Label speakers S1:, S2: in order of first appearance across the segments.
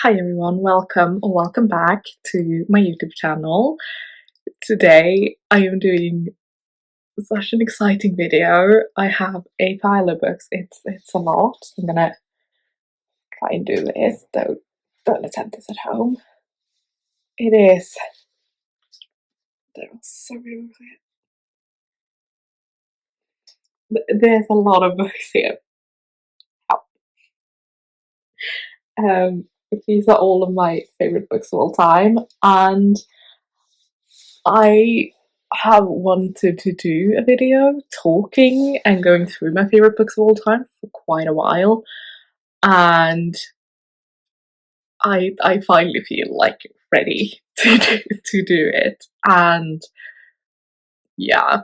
S1: Hi everyone, welcome or welcome back to my YouTube channel. Today I am doing such an exciting video. I have a pile of books. It's a lot. I'm gonna try and do this. Don't attempt this at home. It is. There are so many books here. There's a lot of books here. These are all of my favorite books of all time, and I have wanted to do a video talking and going through my favorite books of all time for quite a while, and I finally feel like ready to do it. And yeah,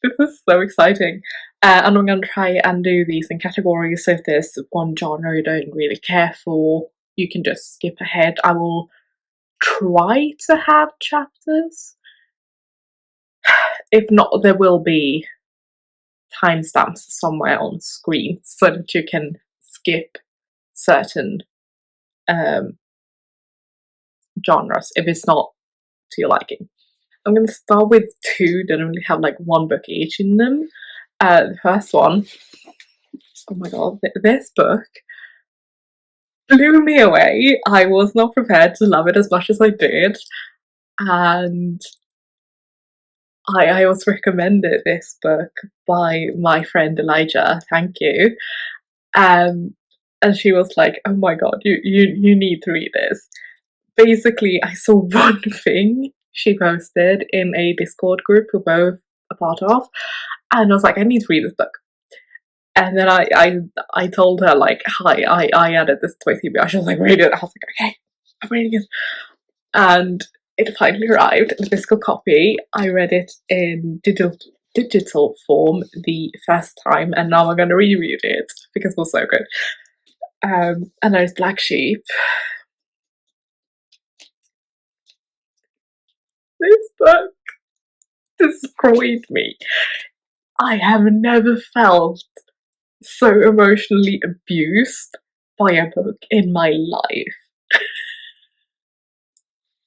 S1: this is so exciting. And I'm gonna try and do these in categories. So if there's one genre you don't really care for, you can just skip ahead. I will try to have chapters. If not, there will be timestamps somewhere on screen so that you can skip certain genres if it's not to your liking. I'm going to start with two that only have like one book each in them. The first one, oh my god, this book blew me away. I was not prepared to love it as much as I did, and I was recommended this book by my friend Elijah, thank you. And she was like, oh my god, you need to read this. Basically, I saw one thing she posted in a Discord group we're both a part of, and I was like, I need to read this book. And then I told her, like, hi, I added this to my TBR. She was like, read it. I was like, okay, I'm reading it. And it finally arrived in a physical copy. I read it in digital form the first time, and now I'm going to reread it because it was so good. And there's Black Sheep. This book destroyed me. I have never felt so emotionally abused by a book in my life.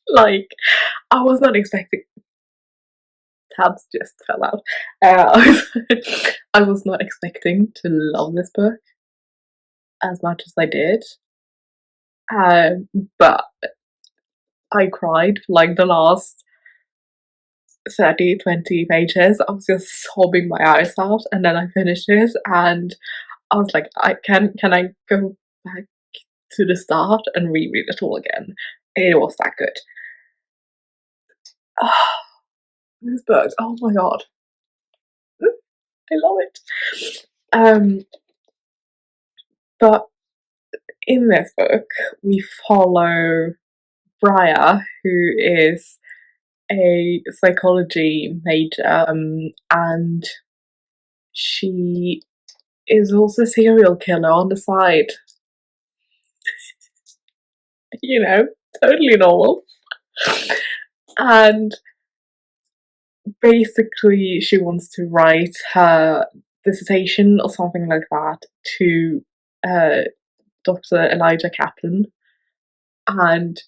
S1: Like, I was not expecting. Tabs just fell out. I was not expecting to love this book as much as I did. But I cried for like the last 30-20 pages. I was just sobbing my eyes out, and then I finished it and I was like, can I go back to the start and reread it all again? It was that good. Oh, this book, oh my god, I love it. But in this book we follow Briar, who is a psychology major, and she is also a serial killer on the side. You know, totally normal. And basically she wants to write her dissertation or something like that to Dr. Elijah Kaplan, and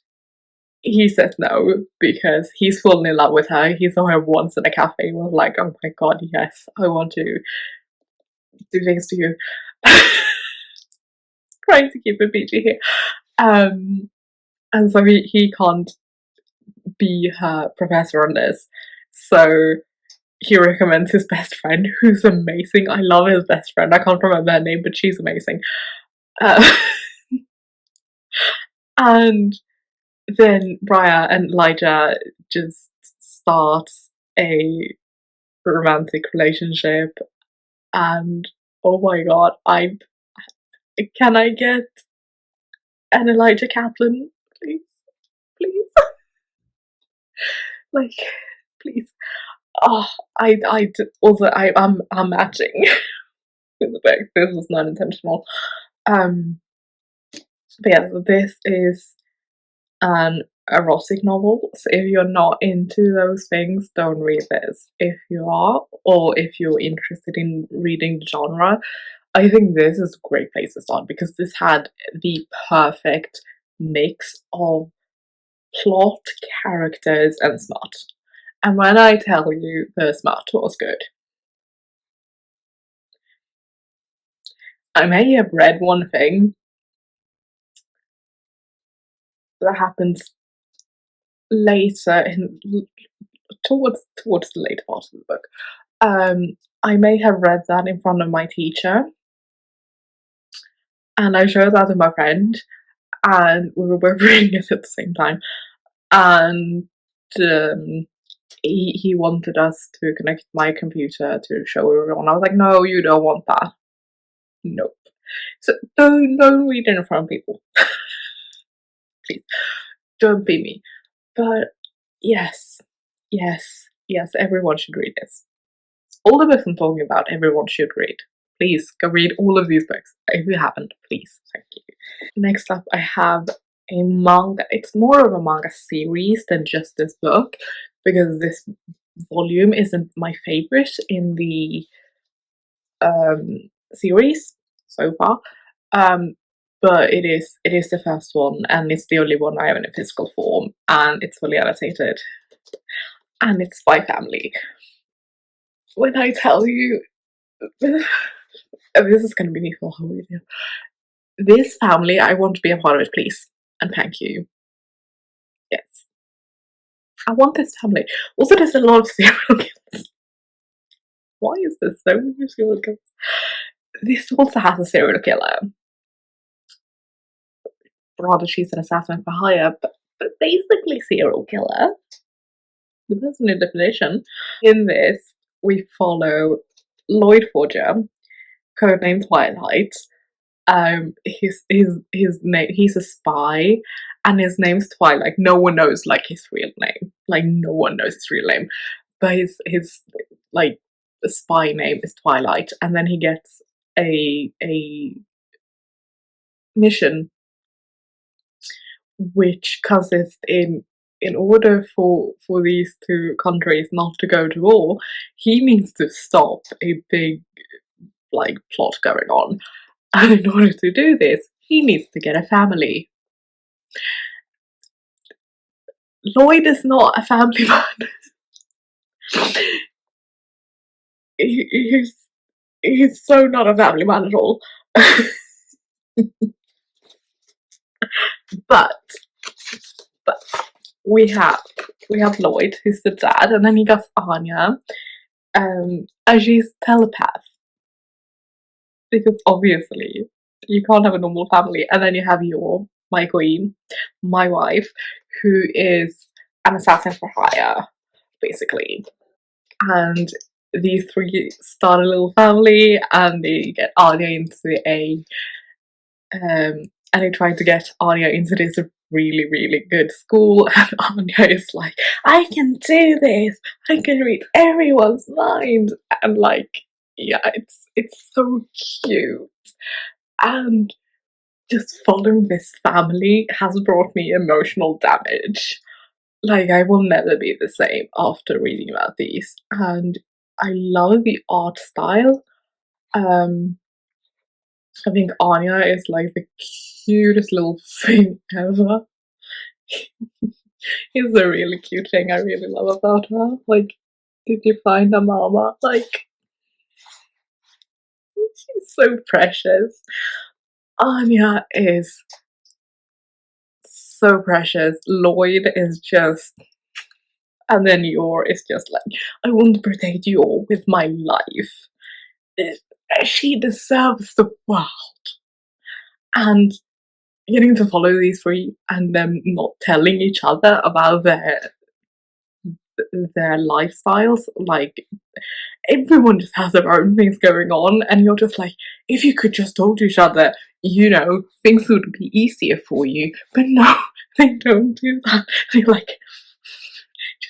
S1: he says no because he's fallen in love with her. He saw her once in a cafe and was like, oh my god, yes, I want to do things to you. Trying to keep it PG here. And so he can't be her professor on this. So he recommends his best friend, who's amazing. I love his best friend. I can't remember her name, but she's amazing. And then Briar and Elijah just start a romantic relationship, and oh my god, can I get an Elijah Kaplan, please, please, like, please. Oh, I'm matching with the book. This was not intentional. But yeah, so this is an erotic novel. So if you're not into those things, don't read this. If you are, or if you're interested in reading the genre, I think this is a great place to start because this had the perfect mix of plot, characters, and smut. And when I tell you the smut was good, I may have read one thing that happens later in towards the later part of the book. I may have read that in front of my teacher, and I showed that to my friend, and we were both reading it at the same time. And he wanted us to connect my computer to show everyone. I was like, no, you don't want that. Nope. So don't read it in front of people. Please. Don't be me. But yes, everyone should read this. All the books I'm talking about, everyone should read. Please go read all of these books. If you haven't, please, thank you. Next up, I have a manga. It's more of a manga series than just this book, because this volume isn't my favorite in the series so far. But it is the first one, and it's the only one I have in a physical form, and it's fully annotated, and it's by family. When I tell you, this is going to be me for a whole video. This family, I want to be a part of it, please, and thank you. Yes, I want this family. Also, there's a lot of serial killers. Why is there so many serial killers? This also has a serial killer. Rather, she's an assassin for hire, but basically serial killer. Depends on the definition. In this, we follow Lloyd Forger, codename Twilight. His name, he's a spy, and his name's Twilight. No one knows like his real name. Like no one knows his real name, but his like spy name is Twilight, and then he gets a mission which consists in order for these two countries not to go to war, he needs to stop a big like plot going on. And in order to do this, he needs to get a family. Lloyd is not a family man. He's so not a family man at all. but we have Lloyd, who's the dad, and then he got Anya, and she's telepath. Because obviously you can't have a normal family. And then you have my queen, my wife, who is an assassin for hire, basically. And these three start a little family, and they get Anya into and they try to get Anya into this really, really good school, and Anya is like, I can do this, I can read everyone's mind, and like, yeah, it's so cute. And just following this family has brought me emotional damage. Like, I will never be the same after reading about these. And I love the art style. I think Anya is like the cutest little thing ever. It's a really cute thing I really love about her. Like, did you find a mama? Like, she's so precious. Anya is so precious. Lloyd is just, and then Yor is just like, I want to protect Yor with my life. She deserves the world. And getting to follow these three and them not telling each other about their lifestyles, like everyone just has their own things going on, and you're just like, if you could just talk to each other, you know, things would be easier for you. But no, they don't do that. They like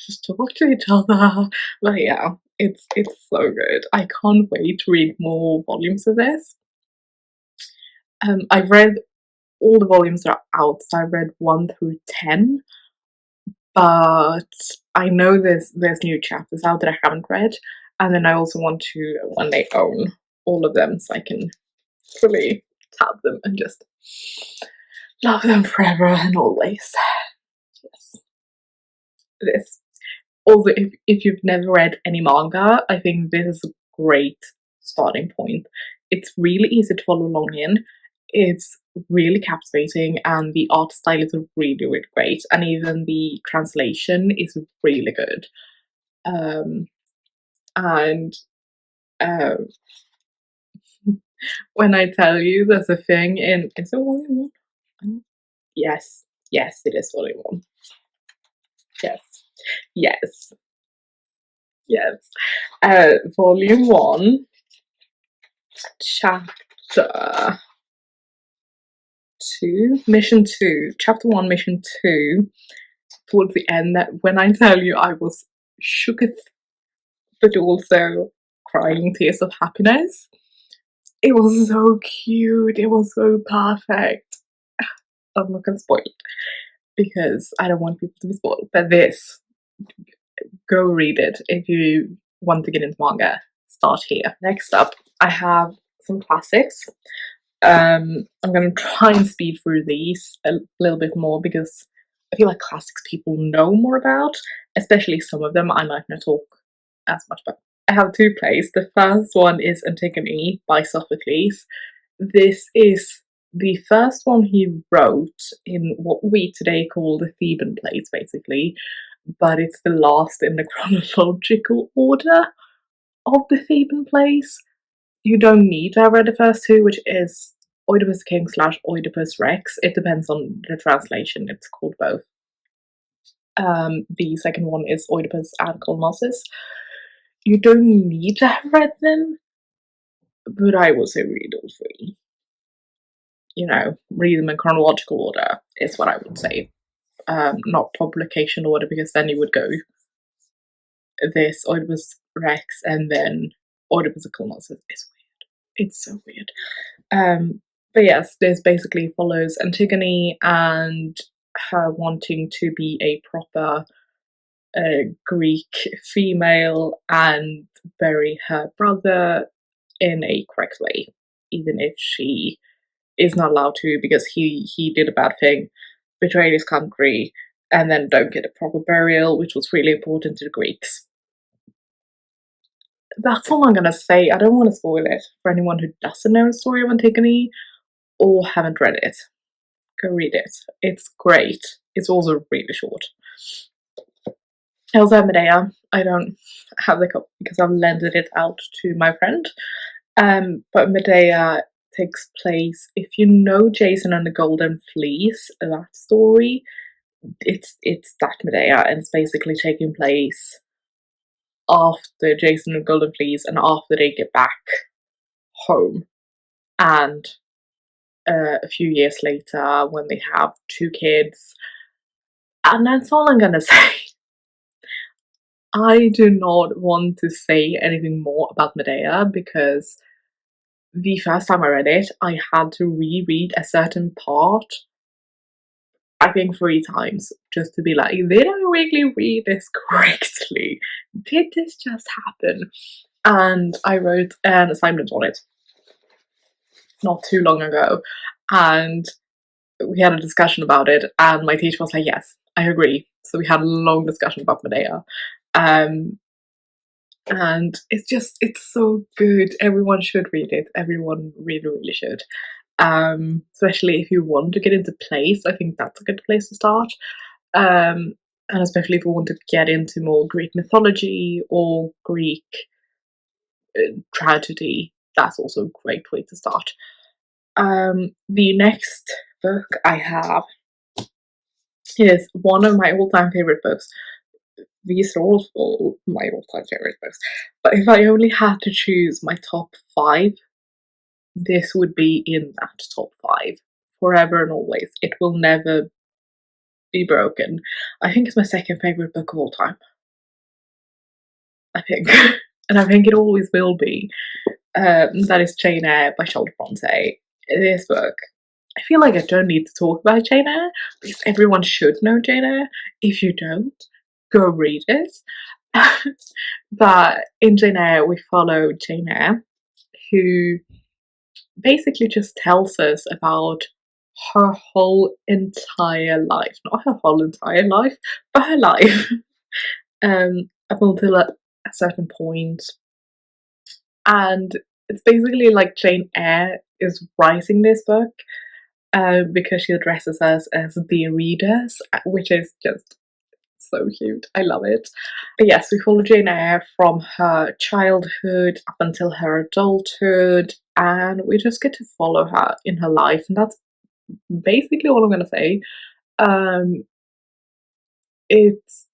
S1: just talk to each other. But yeah, it's so good. I can't wait to read more volumes of this. I've read all the volumes that are out, so I read 1 through 10. But I know there's new chapters out that I haven't read, and then I also want to one day own all of them so I can fully tab them and just Love them forever and always. Yes. This. Also, if you've never read any manga, I think this is a great starting point. It's really easy to follow along in. It's really captivating, and the art style is really, really great, and even the translation is really good. Um, and uh, when I tell you there's a thing in, is it volume one? Yes, yes, it is volume one. Yes, yes, yes. Volume one, chapter two, mission two, chapter one, mission two. Towards the end, that when I tell you, I was shooketh, but also crying tears of happiness. It was so cute. It was so perfect. I'm not gonna spoil it because I don't want people to be spoiled. But this, go read it if you want to get into manga. Start here. Next up, I have some classics. I'm gonna try and speed through these a little bit more because I feel like classics people know more about, especially some of them I might not talk as much about. I have two plays. The first one is Antigone by Sophocles. This is the first one he wrote in what we today call the Theban plays, basically, but it's the last in the chronological order of the Theban plays. You don't need to have read the first two, which is Oedipus King / Oedipus Rex. It depends on the translation, it's called both. The second one is Oedipus and Colossus. You don't need to have read them, but I will say read all three. You know, read them in chronological order is what I would say. Not publication order, because then you would go this Oedipus Rex and then Oedipus and Colossus. It's weird. It's so weird. But yes, this basically follows Antigone and her wanting to be a proper Greek female and bury her brother in a correct way, even if she is not allowed to because he did a bad thing, betrayed his country, and then don't get a proper burial, which was really important to the Greeks. That's all I'm gonna say. I don't want to spoil it for anyone who doesn't know the story of Antigone or haven't read it. Go read it. It's great. It's also really short. I also have Medea. I don't have the copy because I've lended it out to my friend. But Medea takes place, if you know Jason and the Golden Fleece, that story, it's that Medea, and it's basically taking place after Jason and the Golden Fleece and after they get back home, and a few years later when they have two kids. And that's all I'm gonna say. I do not want to say anything more about Medea because the first time I read it, I had to reread a certain part, I think 3 times, just to be like, did I really read this correctly? Did this just happen? And I wrote an assignment on it not too long ago, and we had a discussion about it, and my teacher was like, yes, I agree. So we had a long discussion about Medea. And it's so good. Everyone should read it. Everyone really, really should. Especially if you want to get into plays, I think that's a good place to start. And especially if you want to get into more Greek mythology or Greek tragedy, that's also a great way to start. The next book I have is one of my all-time favorite books. These are all my all-time favorite books. But if I only had to choose my top 5, this would be in that top 5. Forever and always. It will never be broken. I think it's my second favorite book of all time. I think. And I think it always will be. That is Jane Eyre by Charlotte Bronte. This book, I feel like I don't need to talk about Jane Eyre because everyone should know Jane Eyre. If you don't, go read it. But in Jane Eyre, we follow Jane Eyre, who basically just tells us about her whole entire life, not her whole entire life, but her life, up until a certain point. And it's basically like Jane Eyre is writing this book because she addresses us as the readers, which is just so cute. I love it. But yes, we follow Jane Eyre from her childhood up until her adulthood, and we just get to follow her in her life, and that's basically all I'm gonna say. Um, it's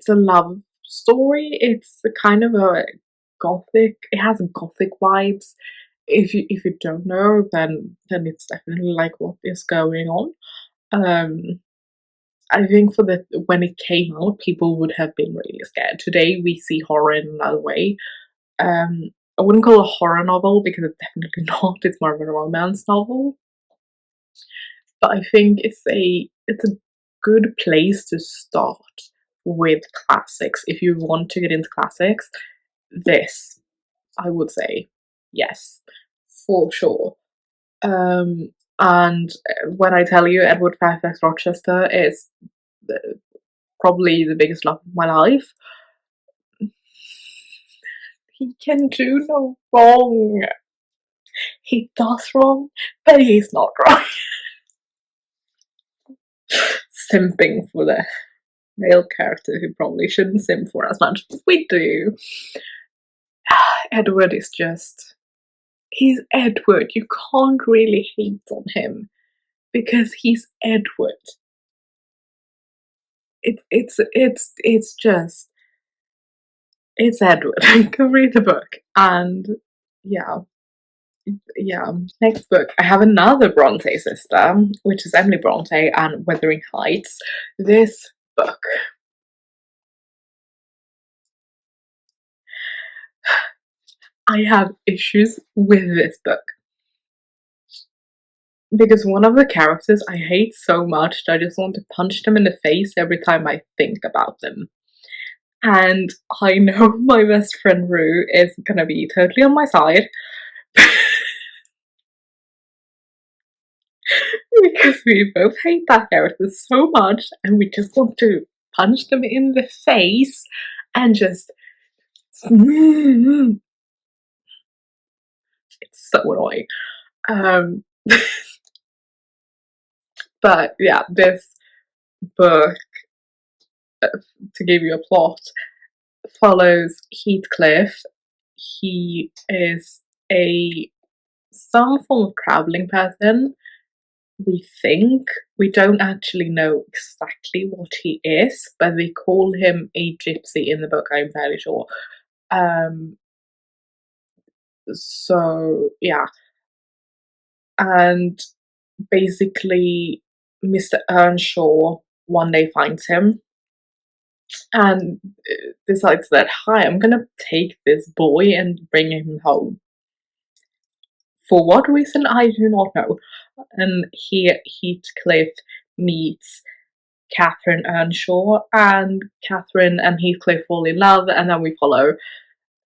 S1: a love story. It's a kind of a gothic. It has gothic vibes. If you don't know, then it's definitely like what is going on. Um, I think for the when it came out, people would have been really scared. Today we see horror in another way. Um, I wouldn't call it a horror novel because it's definitely not. It's more of a romance novel. But I think it's a good place to start with classics. If you want to get into classics, this I would say yes, for sure. Um, and when I tell you Edward Fairfax Rochester is the, probably the biggest love of my life, he can do no wrong. He does wrong, but he's not wrong. Simping for the male character who probably shouldn't simp for as much as we do. Edward is just. He's Edward. You can't really hate on him because he's Edward. It's just it's Edward. Go read the book and yeah, yeah. Next book, I have another Bronte sister, which is Emily Bronte and Wuthering Heights. This book, I have issues with this book because one of the characters I hate so much that I just want to punch them in the face every time I think about them. And I know my best friend Rue is gonna be totally on my side because we both hate that character so much and we just want to punch them in the face and just. It's so annoying. Um, but yeah, this book, to give you a plot, follows Heathcliff. He is a some form of traveling person. We think we don't actually know exactly what he is, but they call him a gypsy in the book. I'm fairly sure. Um, so yeah, and basically, Mr. Earnshaw one day finds him and decides that, hi, I'm gonna take this boy and bring him home. For what reason, I do not know. And here Heathcliff meets Catherine Earnshaw, and Catherine and Heathcliff fall in love, and then we follow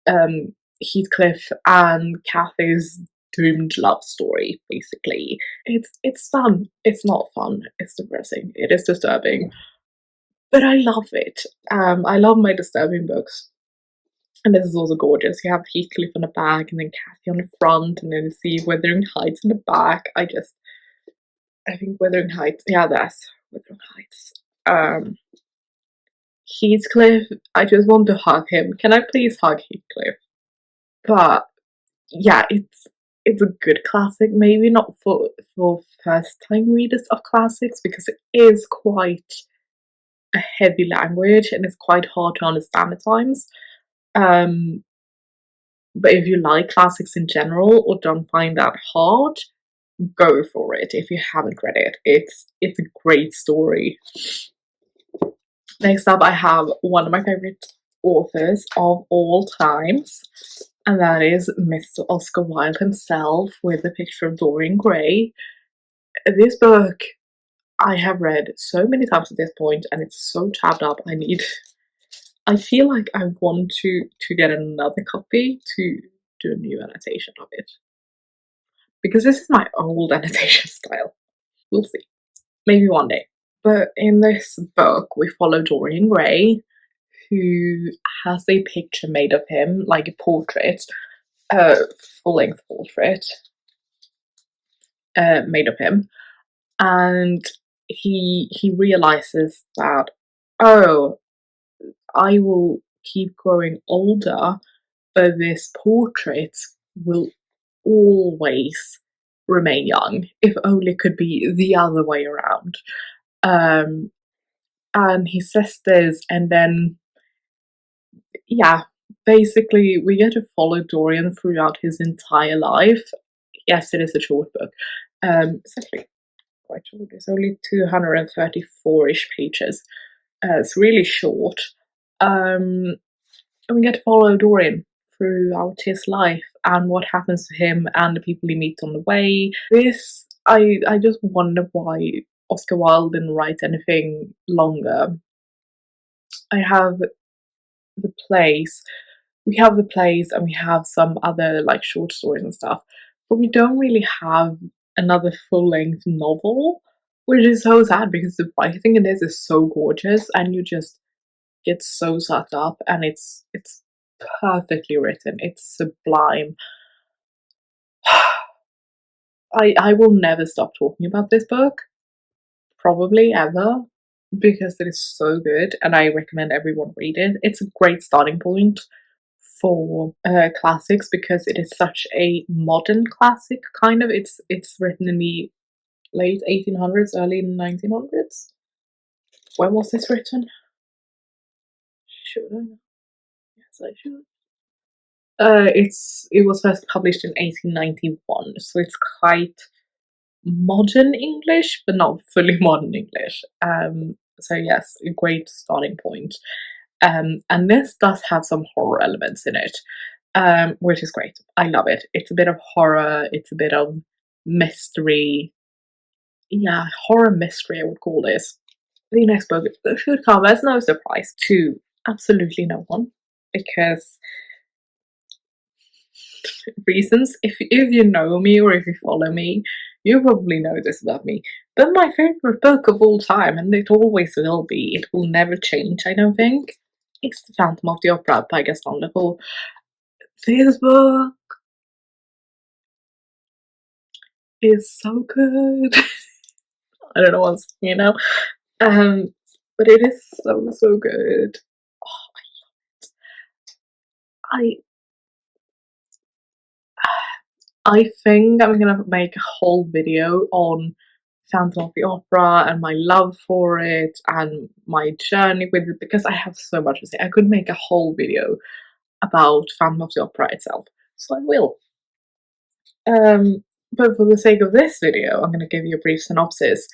S1: Heathcliff and Cathy's doomed love story, basically. It's fun. It's not fun. It's depressing. It is disturbing. But I love it. I love my disturbing books. And this is also gorgeous. You have Heathcliff on the back and then Cathy on the front, and then you see Wuthering Heights in the back. I think Wuthering Heights, yeah, that's Wuthering Heights. Heathcliff, I just want to hug him. Can I please hug Heathcliff? But yeah, it's a good classic. Maybe not for first time readers of classics because it is quite a heavy language and it's quite hard to understand at times. Um, but if you like classics in general or don't find that hard, go for it. If you haven't read it, it's a great story. Next up, I have one of my favorite authors of all times, and that is Mr. Oscar Wilde himself with the picture of Dorian Gray. This book I have read so many times at this point, and it's so tabbed up. I feel like I want to get another copy to do a new annotation of it because this is my old annotation style. We'll see. Maybe one day. But in this book, we follow Dorian Gray, who has a picture made of him, like a portrait, full-length portrait made of him, and he realizes that, oh, I will keep growing older, but this portrait will always remain young, if only it could be the other way around. Um, and he says this, and then, yeah, basically, we get to follow Dorian throughout his entire life. Yes, it is a short book. It's actually quite short. It's only 234-ish pages. It's really short. And we get to follow Dorian throughout his life and what happens to him and the people he meets on the way. This, I just wonder why Oscar Wilde didn't write anything longer. I have the plays. We have the plays and we have some other like short stories and stuff, but we don't really have another full-length novel, which is so sad because the writing in this is so gorgeous and you just get so sucked up, and it's perfectly written. It's sublime. I will never stop talking about this book, probably ever, because it is so good and I recommend everyone read it. It's a great starting point for classics because it is such a modern classic, kind of. It's written in the late 1800s, early 1900s. When was this written? Should I know? Yes, I should. It was first published in 1891, so it's quite modern English, but not fully modern English. So yes, a great starting point. And this does have some horror elements in it, which is great. I love it. It's a bit of horror, it's a bit of mystery. Yeah, horror mystery, I would call this. The next book should come as no surprise to absolutely no one, because reasons. If you know me or if you follow me, you probably know this about me. But my favorite book of all time, and it always will be, it will never change, I don't think, is The Phantom of the Opera by Gaston Leroux. This book is so good. I don't know what's, but it is so good. Oh, I I think I'm gonna make a whole video on Phantom of the Opera and my love for it and my journey with it, because I have so much to say. I could make a whole video about Phantom of the Opera itself, so I will. But for the sake of this video, I'm going to give you a brief synopsis,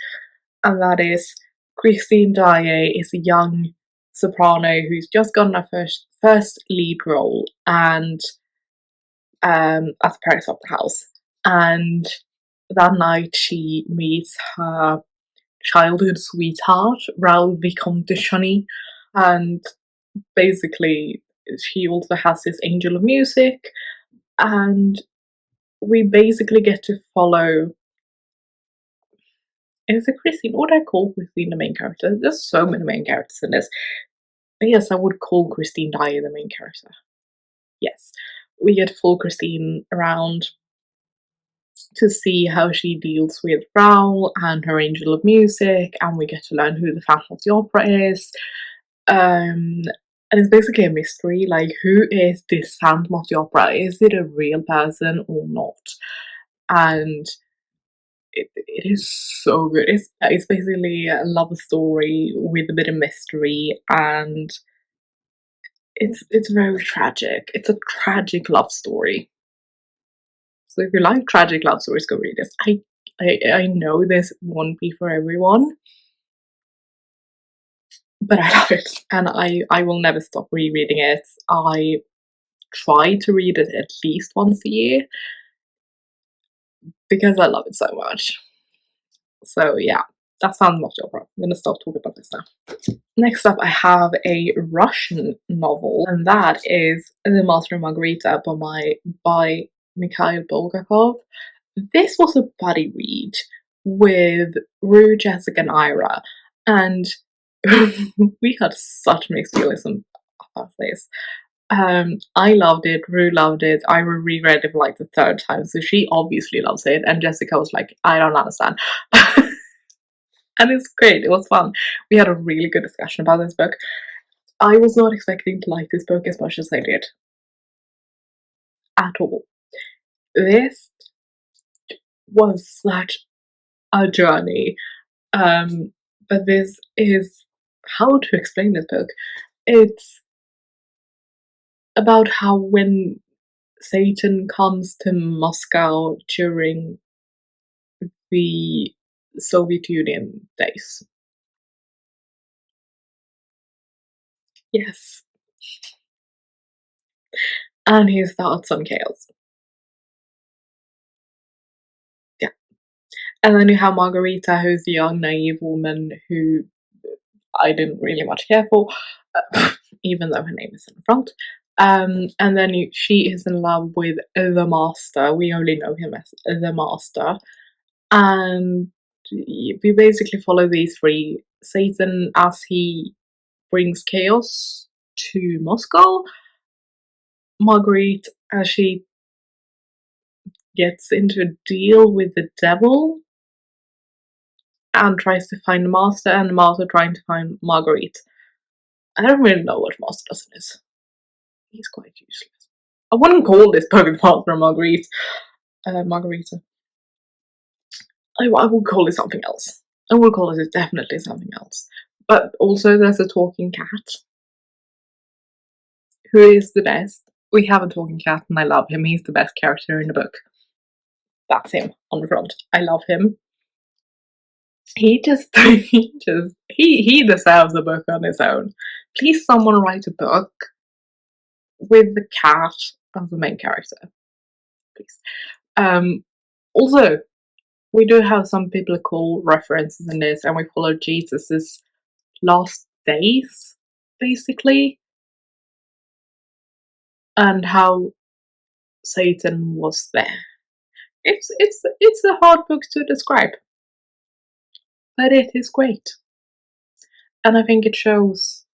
S1: and that is Christine Daae is a young soprano who's just gotten her first lead role and at the Paris Opera House, and that night she meets her childhood sweetheart, Raoul Vicomte de Chagny, and basically she also has this angel of music, and we basically get to follow. Is it Christine? What would I call Christine the main character? There's so many main characters in this. But yes, I would call Christine Daae the main character. Yes. We get to follow Christine around to see how she deals with Raoul and her angel of music, and we get to learn who the Phantom of the Opera is. And it's basically a mystery, like, who is this Phantom of the Opera? Is it a real person or not? And it is so good. It's basically a love story with a bit of mystery, and it's very tragic. It's a tragic love story. So if you like tragic love stories, go read this. I know this won't be for everyone, but I love it, and I will never stop rereading it. I try to read it at least once a year because I love it so much. So yeah, that's Phantom of the Opera. I'm gonna stop talking about this now. Next up, I have a Russian novel, and that is The Master and Margarita by Mikhail Bulgakov. This was a buddy read with Rue, Jessica, and Ira, and we had such mixed feelings about this. I loved it, Rue loved it, Ira reread it for like the third time, so she obviously loves it, and Jessica was like, I don't understand. And it's great, it was fun. We had a really good discussion about this book. I was not expecting to like this book as much as I did. At all. This was such a journey. But this is how to explain this book. It's about how when Satan comes to Moscow during the Soviet Union days. Yes. And he starts some chaos. Yeah. And then you have Margarita, who's the young, naive woman who I didn't really much care for, even though her name is in the front. And then she is in love with the Master. We only know him as the Master. And we basically follow these three. Satan as he brings chaos to Moscow. Marguerite as she gets into a deal with the devil and tries to find the Master, and the Master trying to find Marguerite. I don't really know what Master is. He's quite useless. I wouldn't call this book Master Marguerite. Margarita. I would call it something else. I would call it definitely something else. But also there's a talking cat. Who is the best? We have a talking cat and I love him. He's the best character in the book. That's him on the front. I love him. He deserves a book on his own. Please someone write a book with the cat as the main character. Please. Also, we do have some biblical references in this, and we follow Jesus's last days, basically, and how Satan was there. It's a hard book to describe, but it is great, and I think it shows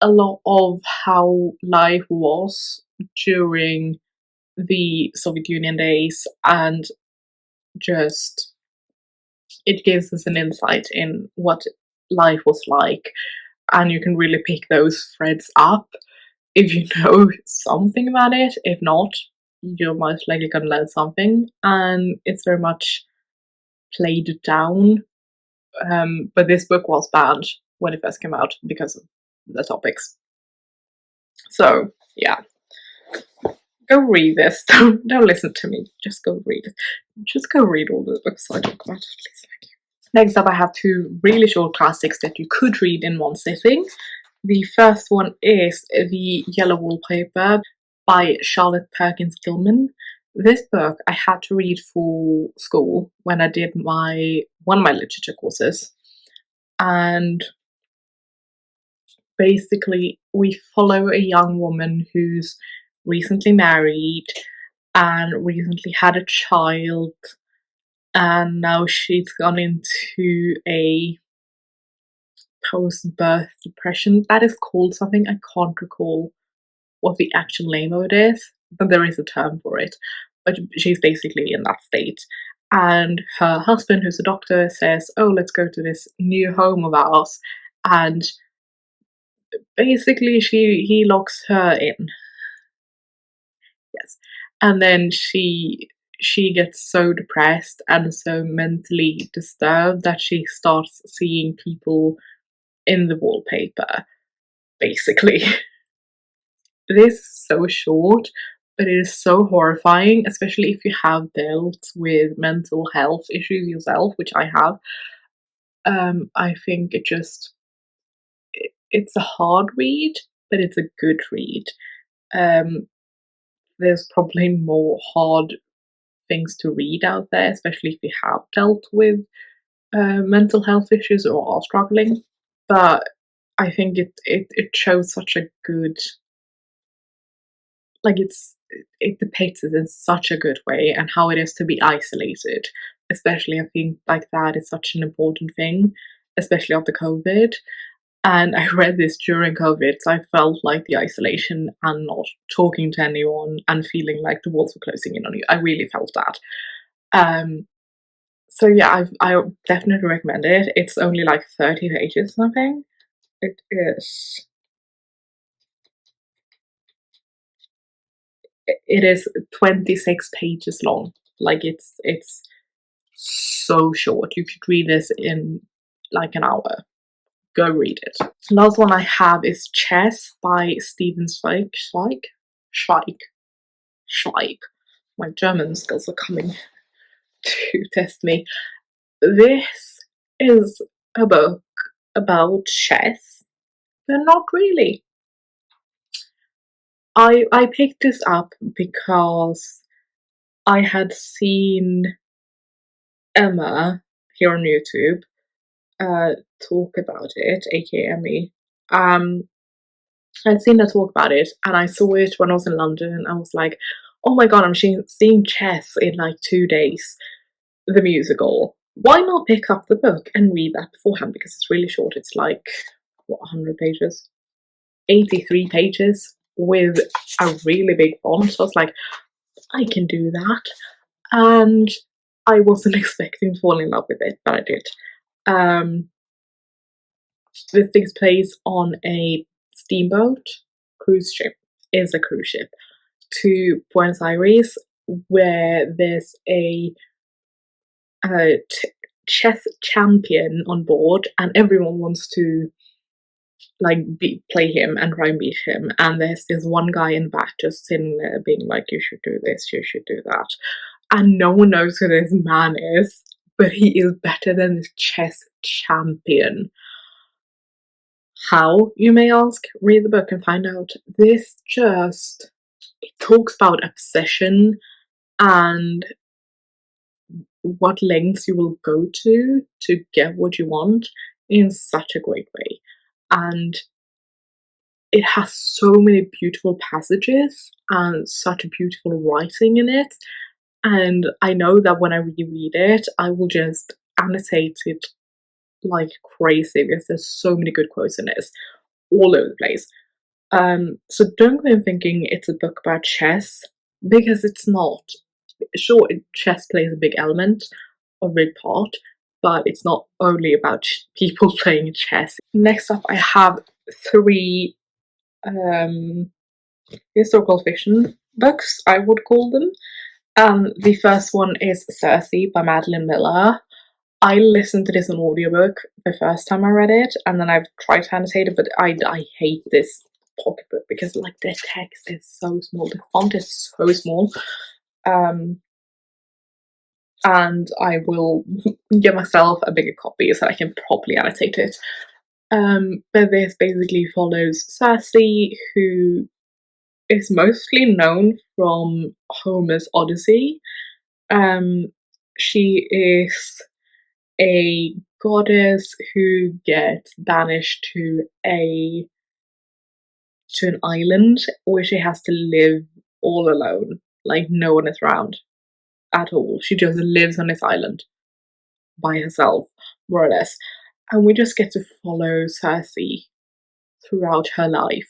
S1: a lot of how life was during the Soviet Union days, and just it gives us an insight in what life was like, and you can really pick those threads up if you know something about it. If not, you're most likely gonna learn something, and it's very much played down. But this book was banned when it first came out because of the topics. So yeah, go read this. Don't listen to me. Just go read it. Just go read all the books I talk about. Please, thank you. Next up, I have two really short classics that you could read in one sitting. The first one is The Yellow Wallpaper by Charlotte Perkins Gilman. This book I had to read for school when I did one of my literature courses, and basically we follow a young woman who's recently married and recently had a child, and now she's gone into a post-birth depression. That is called something. I can't recall what the actual name of it is, but there is a term for it. But she's basically in that state. And her husband, who's a doctor, says, oh, let's go to this new home of ours. And basically he locks her in. Yes. And then she gets so depressed and so mentally disturbed that she starts seeing people in the wallpaper, basically. This is so short, but it is so horrifying, especially if you have dealt with mental health issues yourself, which I have. I think it's a hard read, but it's a good read. There's probably more hard things to read out there, especially if you have dealt with mental health issues or are struggling. But I think it shows such a good, like it depicts it in such a good way, and how it is to be isolated especially I think like that is such an important thing, especially after COVID. And I read this during COVID, so I felt like the isolation and not talking to anyone and feeling like the walls were closing in on you. I really felt that. Um, so yeah, I definitely recommend it. It's only like 30 pages, something. It is. It is 26 pages long. Like it's so short. You could read this in like an hour. Go read it. Last one I have is Chess by Stephen Zweig. Zweig. Zweig. My German skills are coming to test me. This is a book about chess, but not really. I picked this up because I had seen Emma here on YouTube talk about it, aka Emmy. Um, I'd seen her talk about it, and I saw it when I was in London, and I was like, "Oh my god, I'm seeing Chess in like 2 days, the musical. Why not pick up the book and read that beforehand? Because it's really short. It's like what 100 pages, 83 pages with a really big font. So I was like, I can do that, and I wasn't expecting to fall in love with it, but I did. Um, this takes place on a steamboat cruise ship. Is a cruise ship to Buenos Aires, where there's a chess champion on board, and everyone wants to like play him and try and beat him. And there's this one guy in the back just sitting there, being like, "You should do this, you should do that," and no one knows who this man is, but he is better than the chess champion. How, you may ask? Read the book and find out. This just, it talks about obsession and what lengths you will go to get what you want in such a great way. And it has so many beautiful passages and such beautiful writing in it. And I know that when I reread it, I will just annotate it like crazy because there's so many good quotes in this all over the place. So don't go in thinking it's a book about chess, because it's not. Sure, chess plays a big element, a big part, but it's not only about people playing chess. Next up, I have three historical fiction books, I would call them. The first one is Circe by Madeline Miller. I listened to this on audiobook the first time I read it, and then I've tried to annotate it, but I hate this pocketbook because like the text is so small, the font is so small. And I will get myself a bigger copy so I can properly annotate it. But this basically follows Circe, who is mostly known from Homer's Odyssey. She is a goddess who gets banished to an island where she has to live all alone. Like no one is around at all. She just lives on this island by herself, more or less. And we just get to follow Circe throughout her life.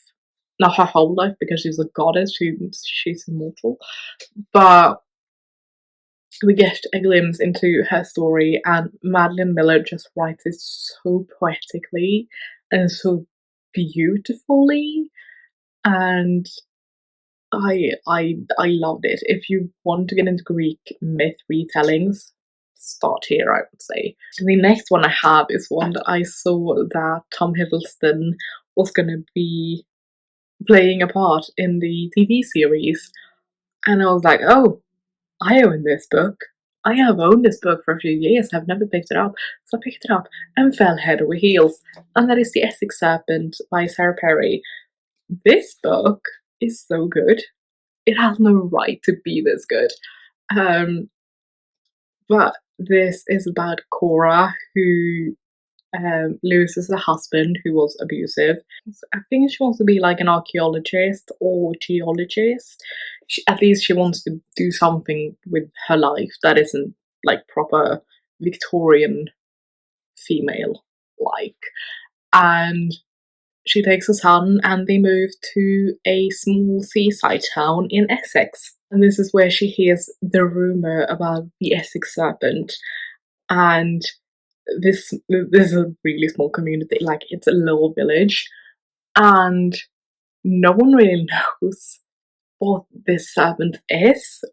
S1: Not her whole life, because she's a goddess, she's immortal. But we get a glimpse into her story, and Madeline Miller just writes it so poetically and so beautifully, and I loved it. If you want to get into Greek myth retellings, start here, I would say. And the next one I have is one that I saw that Tom Hiddleston was going to be playing a part in the TV series, and I was like, oh, I own this book. I have owned this book for a few years. I've never picked it up, so I picked it up and fell head over heels. And that is The Essex Serpent by Sarah Perry. This book is so good. It has no right to be this good. But this is about Cora, who loses a husband who was abusive. I think she wants to be like an archaeologist or geologist. At least she wants to do something with her life that isn't like proper Victorian female like. And she takes her son and they move to a small seaside town in Essex. And this is where she hears the rumour about the Essex serpent. And this is a really small community, like it's a little village, and no one really knows what this serpent is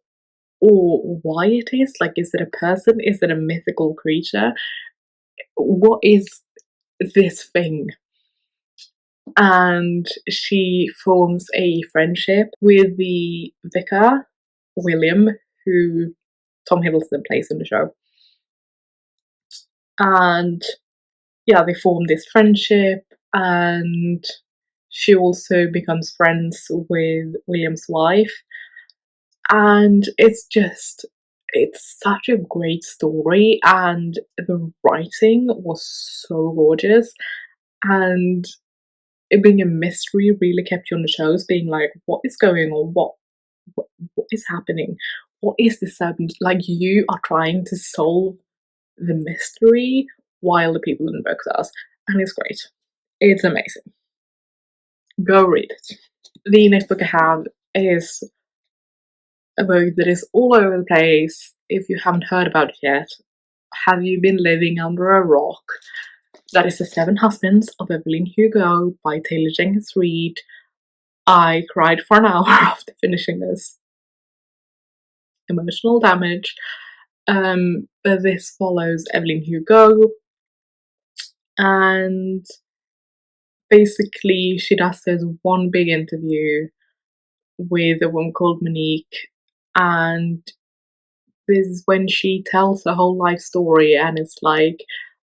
S1: or why it is. Like, is it a person? Is it a mythical creature? What is this thing? And she forms a friendship with the vicar, William, who Tom Hiddleston plays in the show. And yeah, they form this friendship, and she also becomes friends with William's wife. And it's such a great story, and the writing was so gorgeous. And it being a mystery really kept you on the toes, being like, what is going on? What is happening? What is this happening? Like, you are trying to solve the mystery while the people in the book does. And it's great. It's amazing. Go read it. The next book I have is a book that is all over the place. If you haven't heard about it yet, have you been living under a rock? That is The Seven Husbands of Evelyn Hugo by Taylor Jenkins Reid. I cried for an hour after finishing this. Emotional damage. But this follows Evelyn Hugo, and basically she does this one big interview with a woman called Monique, and this is when she tells her whole life story, and it's like,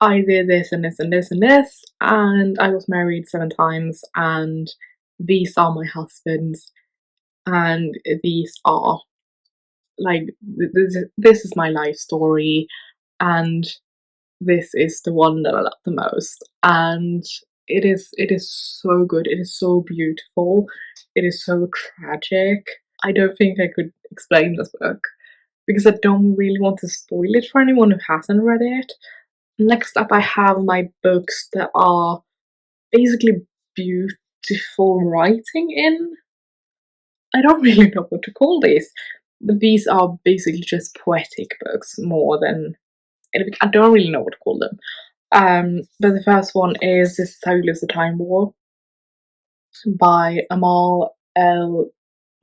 S1: I did this and this and this and this, and I was married 7 times, and these are my husbands, and these are like this is my life story, and this is the one that I love the most. And it is so good. It is so beautiful. It is so tragic. I don't think I could explain this book because I don't really want to spoil it for anyone who hasn't read it. Next up, I have my books that are basically beautiful writing in. I don't really know what to call these. But these are basically just poetic books more than I don't really know what to call them. But the first one is This Is How You Lose the Time War by Amal El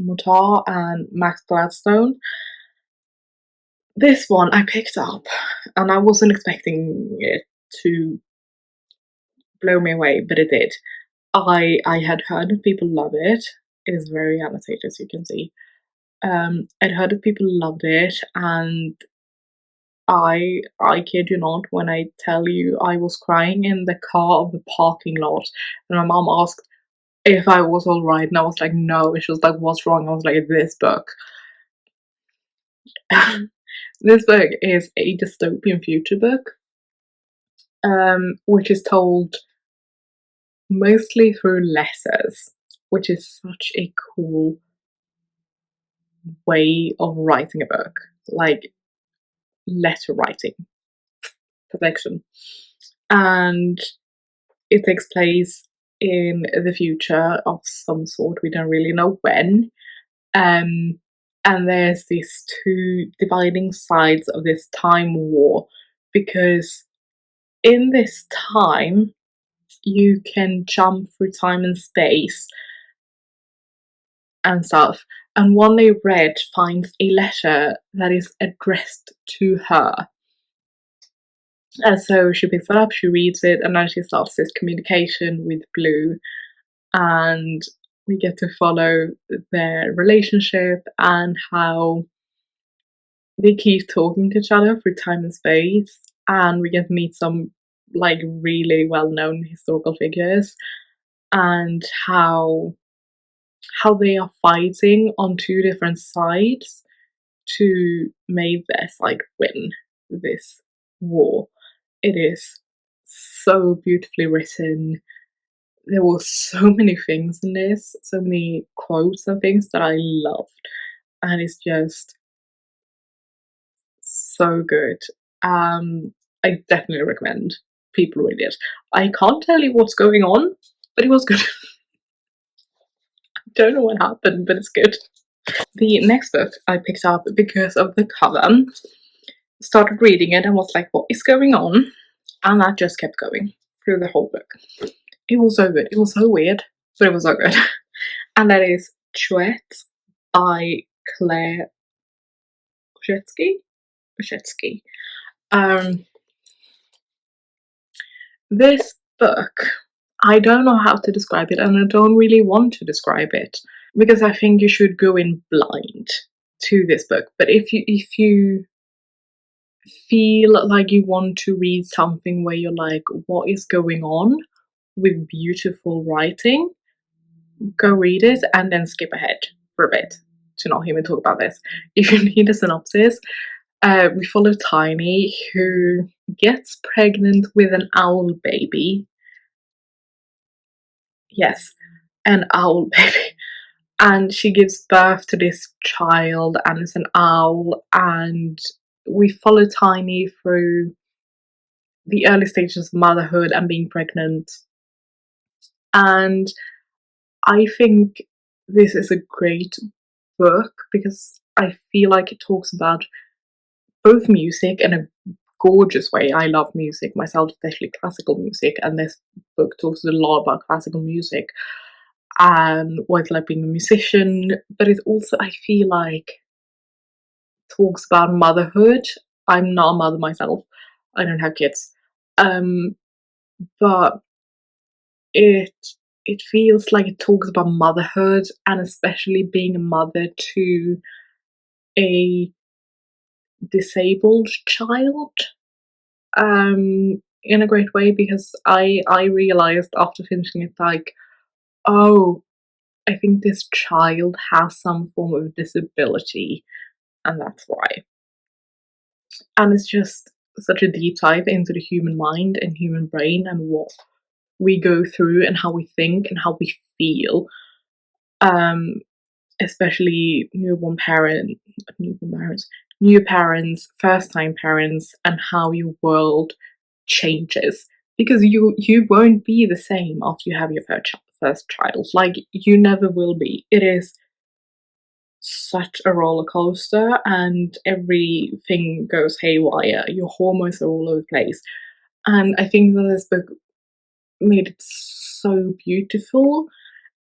S1: Mutar and Max Gladstone. This one I picked up, and I wasn't expecting it to blow me away, but it did. I had heard that people love it. It is very annotated, as you can see. I'd heard that people loved it, and I kid you not when I tell you I was crying in the car of the parking lot, and my mom asked if I was alright, and I was like, no. And she was like, what's wrong? I was like, this book. This book is a dystopian future book, which is told mostly through letters, which is such a cool way of writing a book. Like, letter writing. Perfection. And it takes place in the future of some sort. We don't really know when. And there's these two dividing sides of this time war, because in this time you can jump through time and space and stuff. And one they read finds a letter that is addressed to her. And so she picks it up, she reads it, and then she starts this communication with Blue. And we get to follow their relationship and how they keep talking to each other through time and space. And we get to meet some like really well-known historical figures, and how they are fighting on two different sides to make their side win this war. It is so beautifully written. There were so many things in this, so many quotes and things that I loved, and it's just so good. I definitely recommend people read it. I can't tell you what's going on, but it was good. Don't know what happened, but it's good. The next book I picked up because of the cover. Started reading it and was like, what is going on? And that just kept going through the whole book. It was so good. It was so weird, but it was so good. And that is Chouette by Claire Oshetsky. Um, this book, I don't know how to describe it, and I don't really want to describe it because I think you should go in blind to this book. But if you feel like you want to read something where you're like, what is going on with beautiful writing, go read it and then skip ahead for a bit to not hear me talk about this. If you need a synopsis, we follow Tiny, who gets pregnant with an owl baby. Yes, an owl baby. And she gives birth to this child, and it's an owl. And we follow Tiny through the early stages of motherhood and being pregnant. And I think this is a great book because I feel like it talks about both music in a gorgeous way. I love music myself, especially classical music, and this book talks a lot about classical music and what it's like being a musician, but it also, I feel like, talks about motherhood. I'm not a mother myself, I don't have kids, um, but it it feels like it talks about motherhood and especially being a mother to a disabled child, in a great way, because I realized after finishing it, like, oh, I think this child has some form of disability, and that's why. And it's just such a deep dive into the human mind and human brain and what we go through and how we think and how we feel. Um, Especially new parents, first time parents, and how your world changes, because you won't be the same after you have your first child. Like, you never will be. It is such a roller coaster, and everything goes haywire. Your hormones are all over the place, and I think that this book made it so beautiful.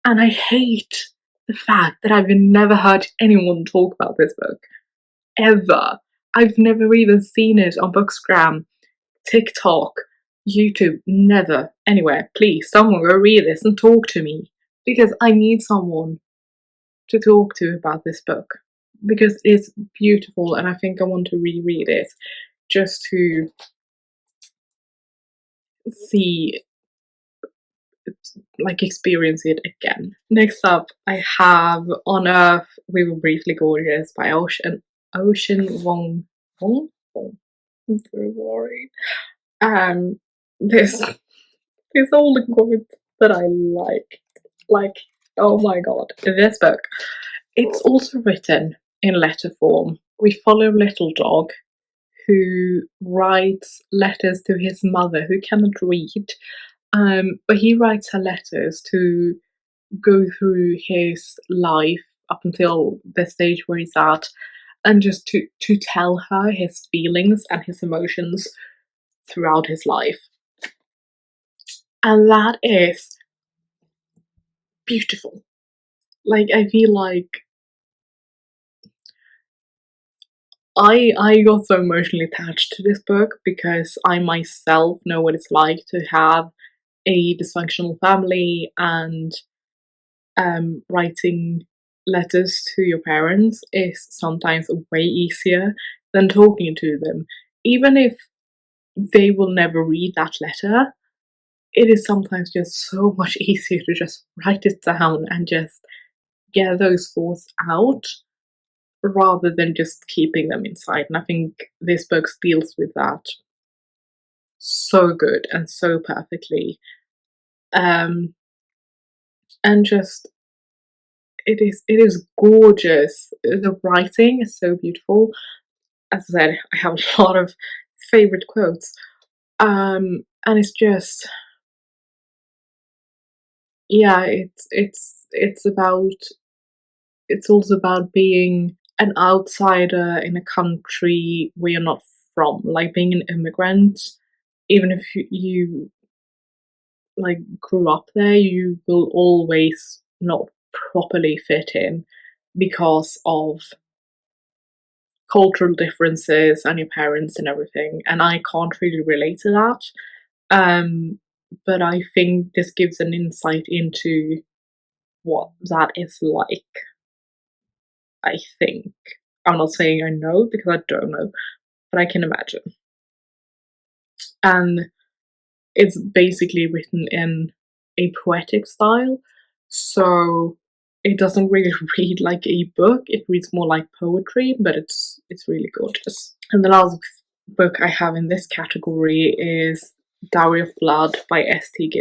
S1: And I hate the fact that I've never heard anyone talk about this book ever. I've never even seen it on Bookstagram, TikTok, YouTube, never, anywhere. Please, someone go read this and talk to me, because I need someone to talk to about this book, because it's beautiful and I think I want to reread it just to see, like, experience it again. Next up, I have On Earth We Were Briefly Gorgeous by Ocean Wong. I'm so sorry. Um, this is all the quotes that I like. Like, oh my god, this book. It's also written in letter form. We follow Little Dog, who writes letters to his mother, who cannot read, but he writes her letters to go through his life up until the stage where he's at, and just to tell her his feelings and his emotions throughout his life. And that is beautiful. Like, I feel like I got so emotionally attached to this book because I myself know what it's like to have a dysfunctional family, and writing letters to your parents is sometimes way easier than talking to them. Even if they will never read that letter, it is sometimes just so much easier to just write it down and just get those thoughts out rather than just keeping them inside. And I think this book deals with that so good and so perfectly. Um, and just it is gorgeous. The writing is so beautiful. as I said, I have a lot of favorite quotes. And it's just, yeah, it's about, it's also about being an outsider in a country where you're not from, like being an immigrant. Even if you like grew up there, you will always not properly fit in because of cultural differences and your parents and everything. And I can't really relate to that. Um, but I think this gives an insight into what that is like. I think. I'm not saying I know because I don't know, but I can imagine. And it's basically written in a poetic style, so it doesn't really read like a book. It reads more like poetry, but it's really gorgeous. And the last book I have in this category is Dowry of Blood by S.T.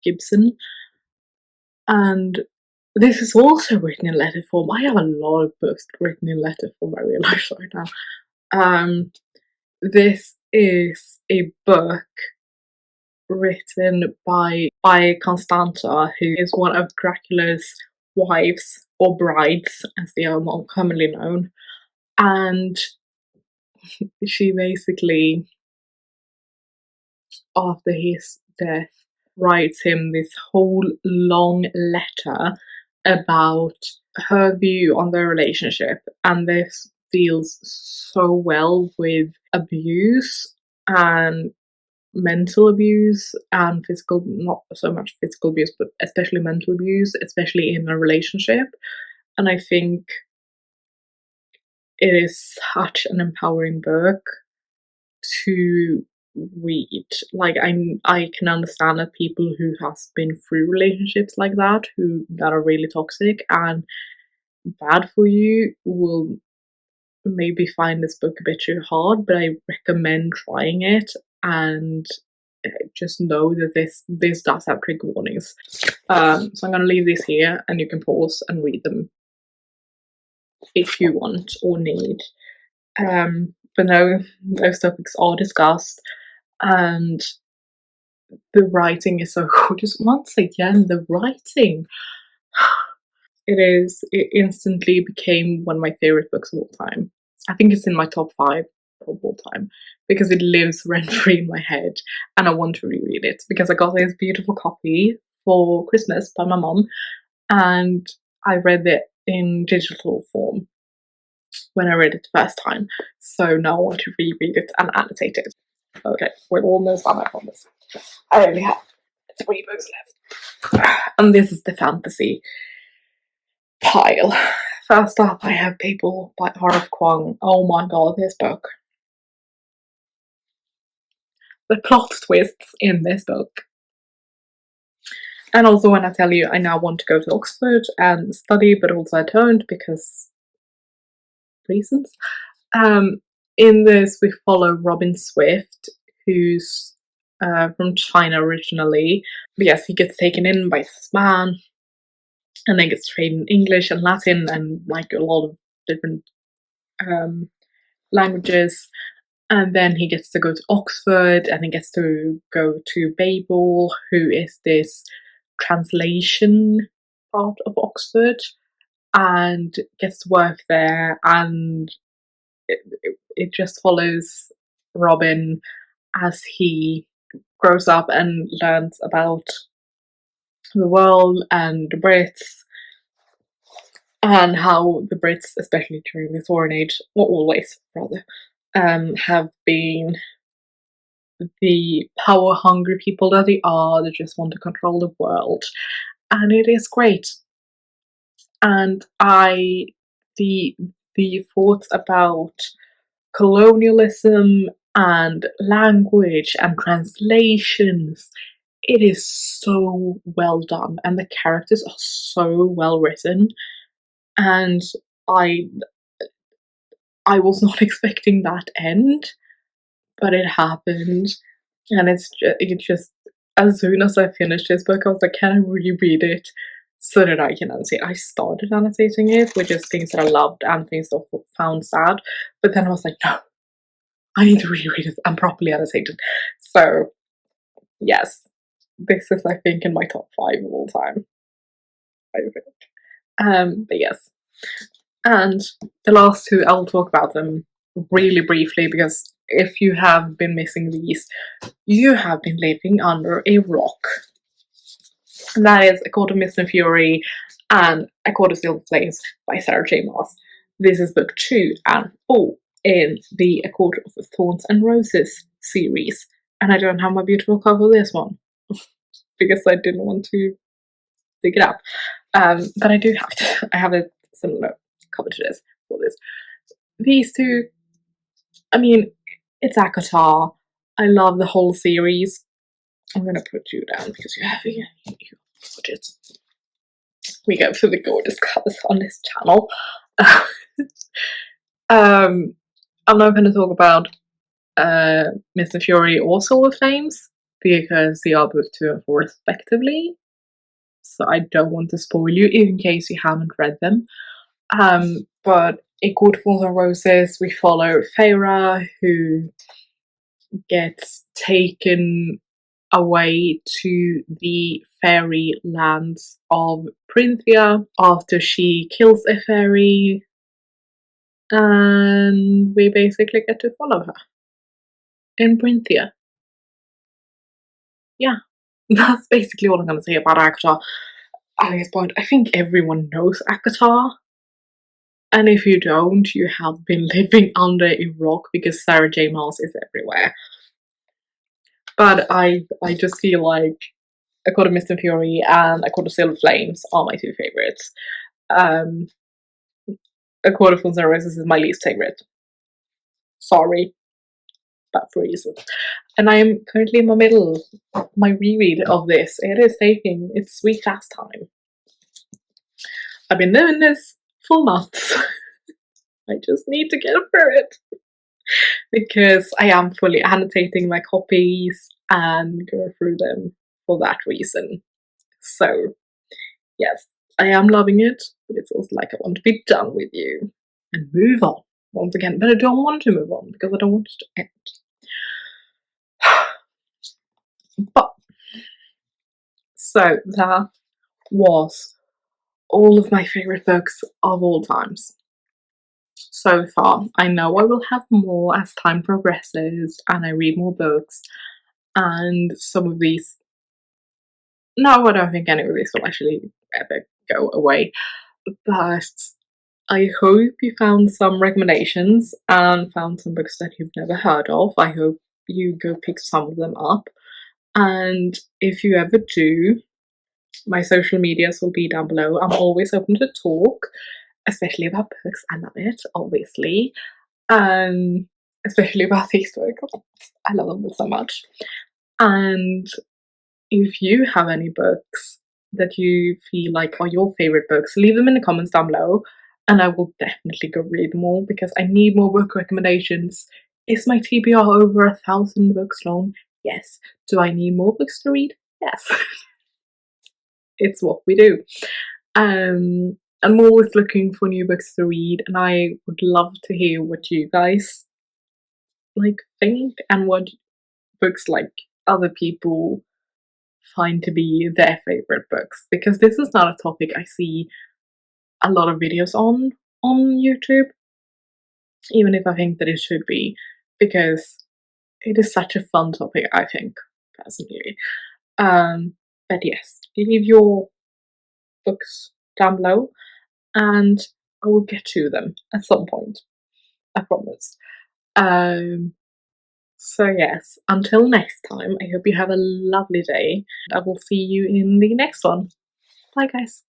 S1: Gibson, and this is also written in letter form. I have a lot of books written in letter form. I realise right now. This is a book written by Constanta, who is one of Dracula's wives, or brides, as they are more commonly known. And she basically, after his death, writes him this whole long letter about her view on their relationship, and this deals so well with abuse and mental abuse and physical, not so much physical abuse, but especially mental abuse, especially in a relationship. And I think it is such an empowering book to read. Like I can understand that people who has been through relationships like that, who that are really toxic and bad for you, will maybe find this book a bit too hard, but I recommend trying it, and just know that this does have trigger warnings. So I'm going to leave these here, and you can pause and read them if you want or need. But no, those topics are discussed, and the writing is so gorgeous. Once again, the writing. It instantly became one of my favorite books of all time. I think it's in my top 5 of all time because it lives rent free in my head, and I want to reread it because I got this beautiful copy for Christmas by my mom, and I read it in digital form when I read it the first time. So now I want to reread it and annotate it. Okay, we're almost done, I promise. I only have 3 books left, and this is the fantasy pile. First up, I have People by R.F. Kuang. Oh my god, this book. The plot twists in this book. And also, when I tell you I now want to go to Oxford and study, but also I don't because reasons. In this, we follow Robin Swift, who's from China originally. But yes, he gets taken in by this man, and then gets trained in English and Latin and like a lot of different languages. And then he gets to go to Oxford, and he gets to go to Babel, who is this translation part of Oxford, and gets to work there. And it just follows Robin as he grows up and learns about the world and the Brits, and how the Brits, especially during the Victorian age, or always rather, have been the power-hungry people that they are, that just want to control the world. And it is great. And the thoughts about colonialism and language and translations, it is so well done, and the characters are so well written. And I was not expecting that end, but it happened, and it just as soon as I finished this book, I was like, can I reread it so that I can annotate. I started annotating it with just things that I loved and things that I found sad, but then I was like, no, I need to reread it and properly annotate it. So yes, this is, I think, in my top 5 of all time. I think. But yes, and the last two, I'll talk about them really briefly, because if you have been missing these, you have been living under a rock. And that is A Court of Mist and Fury and A Court of Silver Flames by Sarah J Maas. This is book 2 and 4 in the A Court of Thorns and Roses series. And I don't have my beautiful cover of this one because I didn't want to dig it up. But I do have it. I have a similar cover to this for this. These two, I mean, it's ACOTAR. I love the whole series. I'm gonna put you down because you have you put it. We go for the gorgeous covers on this channel. I'm not gonna talk about Mr. Fury or Soul of Flames because they are book 2 and 4 respectively. So I don't want to spoil you in case you haven't read them. But A Court of Thorns and Roses, we follow Feyre, who gets taken away to the fairy lands of Printhia after she kills a fairy, and we basically get to follow her in Printhia. Yeah, that's basically all I'm going to say about ACOTAR at this point. I think everyone knows ACOTAR, and if you don't, you have been living under a rock because Sarah J Maas is everywhere. But I just feel like A Court of Mist and Fury and A Court of Silver Flames are my 2 favourites. A Court of Thorns and Roses is my least favourite. Sorry, but for reasons. And I am currently in the middle of my reread of this. It is taking its sweet ass time. I've been doing this for months. I just need to get through it. Because I am fully annotating my copies and go through them for that reason. So, yes, I am loving it, but it's also like I want to be done with you and move on once again. But I don't want to move on because I don't want it to end. But, so that was all of my favourite books of all times. So far, I know I will have more as time progresses and I read more books, and some of these, no, I don't think any of these will actually ever go away, but I hope you found some recommendations and found some books that you've never heard of. I hope you go pick some of them up, and if you ever do, my social medias will be down below. I'm always open to talk, especially about books. I love it, obviously. Especially about these books. I love them all so much. And if you have any books that you feel like are your favorite books, leave them in the comments down below, and I will definitely go read them all because I need more book recommendations. Is my TBR over 1,000 books long? Yes. Do I need more books to read? Yes. It's what we do. I'm always looking for new books to read, and I would love to hear what you guys like think and what books like other people find to be their favorite books, because this is not a topic I see a lot of videos on YouTube, even if I think that it should be, because it is such a fun topic, I think, personally. But yes, leave your books down below and I will get to them at some point, I promise. So yes, until next time, I hope you have a lovely day. I will see you in the next one. Bye guys.